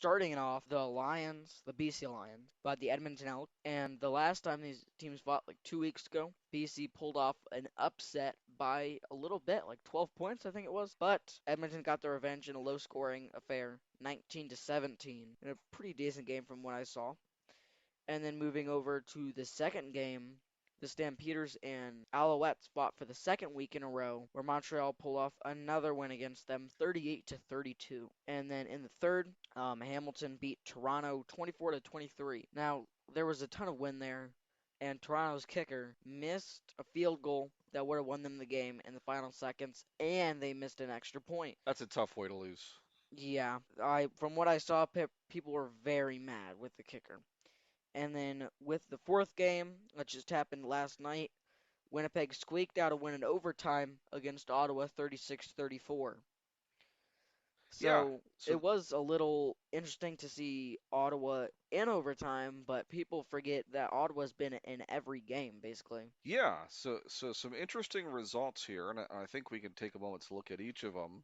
Starting it off, the Lions, the BC Lions, by the Edmonton Elk, and the last time these teams fought, like 2 weeks ago, BC pulled off an upset by a little bit, like 12 points, I think it was. But Edmonton got their revenge in a low-scoring affair, 19-17, in a pretty decent game from what I saw. And then moving over to the second game, the Stampeders and Alouettes fought for the second week in a row, where Montreal pulled off another win against them, 38-32. And then in the third, Hamilton beat Toronto 24-23. Now there was a ton of wind there, and Toronto's kicker missed a field goal that would have won them the game in the final seconds, and they missed an extra point. That's a tough way to lose. Yeah, I from what I saw, people were very mad with the kicker. And then with the fourth game, that just happened last night, Winnipeg squeaked out a win in overtime against Ottawa 36-34. Yeah. So it So was a little interesting to see Ottawa in overtime, but people forget that Ottawa's been in every game, basically. yeah, so some interesting results here, and I think we can take a moment to look at each of them.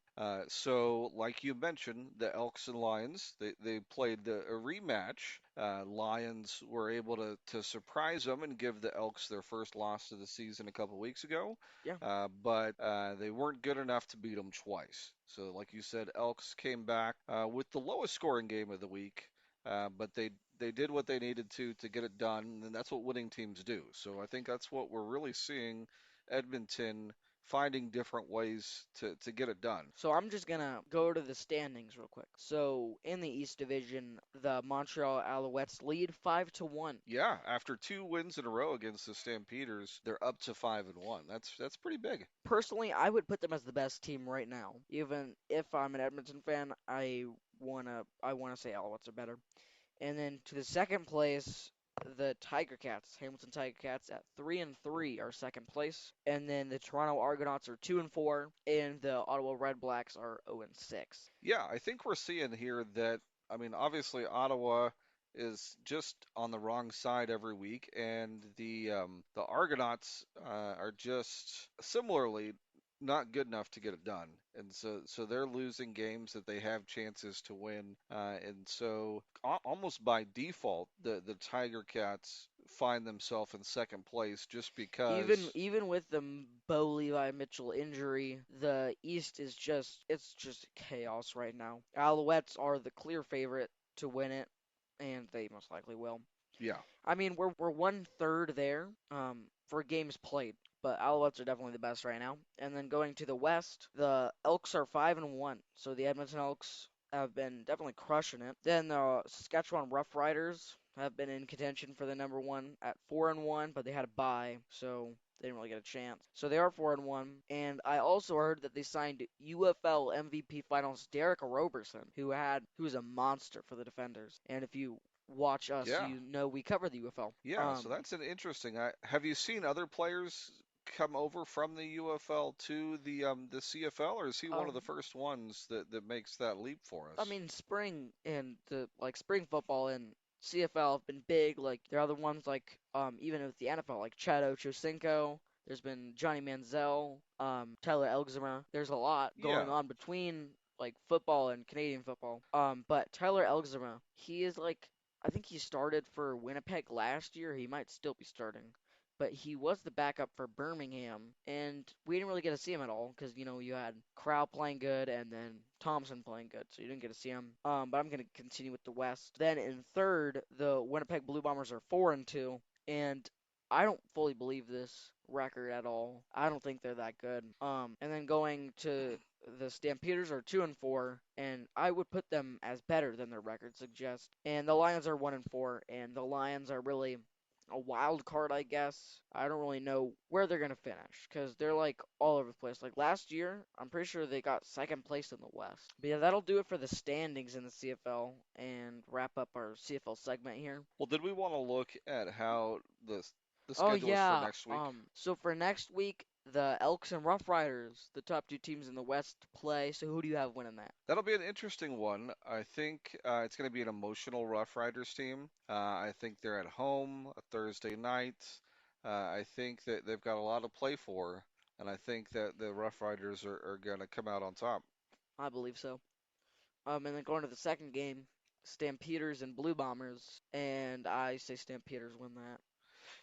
So, like you mentioned, the Elks and Lions, they played a rematch. Lions were able to surprise them and give the Elks their first loss of the season a couple weeks ago, Yeah. but they weren't good enough to beat them twice. So, like you said, Elks came back with the lowest scoring game of the week. But they did what they needed to get it done, and that's what winning teams do. So I think that's what we're really seeing Edmonton finding different ways to get it done. So I'm just gonna go to the standings real quick. So in the East Division, the Montreal Alouettes lead 5-1. Yeah, after two wins in a row against the Stampeders, they're up to 5-1. That's pretty big. Personally, I would put them as the best team right now. Even if I'm an Edmonton fan, I wanna say Alouettes are better. And then to the second place, the Tiger Cats, Hamilton Tiger Cats at 3-3 are second place. And then the Toronto Argonauts are 2-4, and the Ottawa Red Blacks are 0-6. Yeah, I think we're seeing here that, I mean, obviously Ottawa is just on the wrong side every week, and the Argonauts are just similarly not good enough to get it done, and so they're losing games that they have chances to win, and so almost by default, the Tiger Cats find themselves in second place just Even because. even with the Bo Levi Mitchell injury, the East is just chaos right now. Alouettes are the clear favorite to win it, and they most likely will. Yeah. I mean, we're 1/3 there for games played, but Alouettes are definitely the best right now. And then going to the West, the Elks are 5-1, so the Edmonton Elks have been definitely crushing it. Then the Saskatchewan Roughriders have been in contention for the number one at 4-1, but they had a bye, so they didn't really get a chance. So they are 4-1, and I also heard that they signed UFL MVP Finals Derek Roberson, who was a monster for the Defenders. And if you watch us, Yeah. you know we cover the UFL. Yeah, so that's an interesting. Have you seen other players come over from the UFL to the CFL, or is he one of the Um, first ones that makes that leap for I us? mean, spring football and CFL have been big. Like there are other ones like even with the NFL, like Chad Ochocinco. There's been Johnny Manziel, Tyler Elgzema. There's a lot going Yeah, on between like football and Canadian football. But Tyler Elgzema, he is like I think he started for Winnipeg last year. He might still be starting. But he was the backup for Birmingham, and we didn't really get to see him at all because you had Crow playing good and then Thompson playing good, so you didn't get to see him. But I'm gonna continue with the West. Then in third, the Winnipeg Blue Bombers are 4-2, and I don't fully believe this record at all. I don't think they're that good. And then going to the Stampeders are 2-4, and I would put them as better than their record suggests. And the Lions are 1-4, and the Lions are really a wild card, I guess. I don't really know where they're gonna finish because they're like all over the place. Like last year, I'm pretty sure they got second place in the West. But yeah, that'll do it for the standings in the CFL and wrap up our CFL segment here. well, did we want to look at how the Oh schedule is for yeah. next week? So for next week, the Elks and Rough Riders, the top two teams in the West, play. So who do you have winning that? That'll be an interesting one. I think it's going to be an emotional Rough Riders team. I think they're at home a Thursday night. I think that they've got a lot to play for, and I think that the Rough Riders are going to come out on top. I believe so. And then going to the second game, Stampeders and Blue Bombers, and I say Stampeders win that.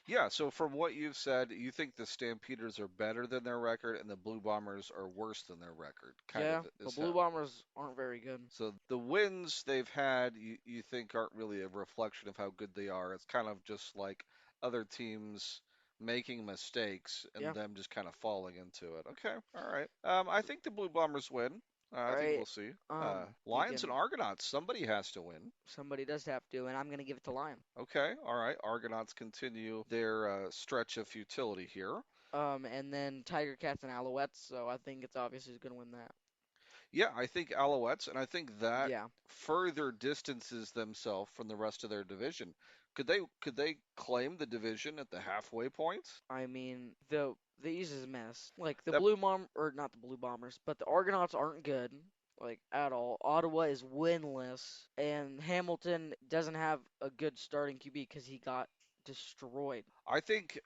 Yeah, so from what you've said, you think the Stampeders are better than their record and the Blue Bombers are worse than their record, kind of Yeah, the is Blue how. Bombers aren't very good. So the wins they've had, you think aren't really a reflection of how good they are. It's kind of just like other teams making mistakes and Yeah. them just kind of falling into it. Okay, all right. I think the Blue Bombers win. All I think right. we'll see. You Lions and can. Argonauts, somebody has to win. Somebody does have to, and I'm gonna give it to Lion. Okay, all right. Argonauts continue their stretch of futility here. And then Tiger Cats and Alouettes. So I think it's obvious who's gonna win that. Yeah, I think Alouettes, and I think that Yeah. further distances themselves from the rest of their division. Could they claim the division at the halfway point? I mean, the East is a mess. Like the That Blue Bomb or not the Blue Bombers, but the Argonauts aren't good. Like at all. Ottawa is winless, and Hamilton doesn't have a good starting QB because he got destroyed. I think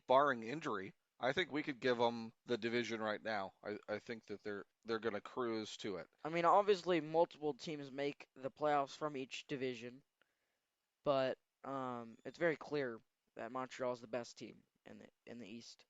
barring injury, I think we could give them the division right now. I think that they're going to cruise to it. I mean, obviously, multiple teams make the playoffs from each division, but it's very clear that Montreal is the best team in the East.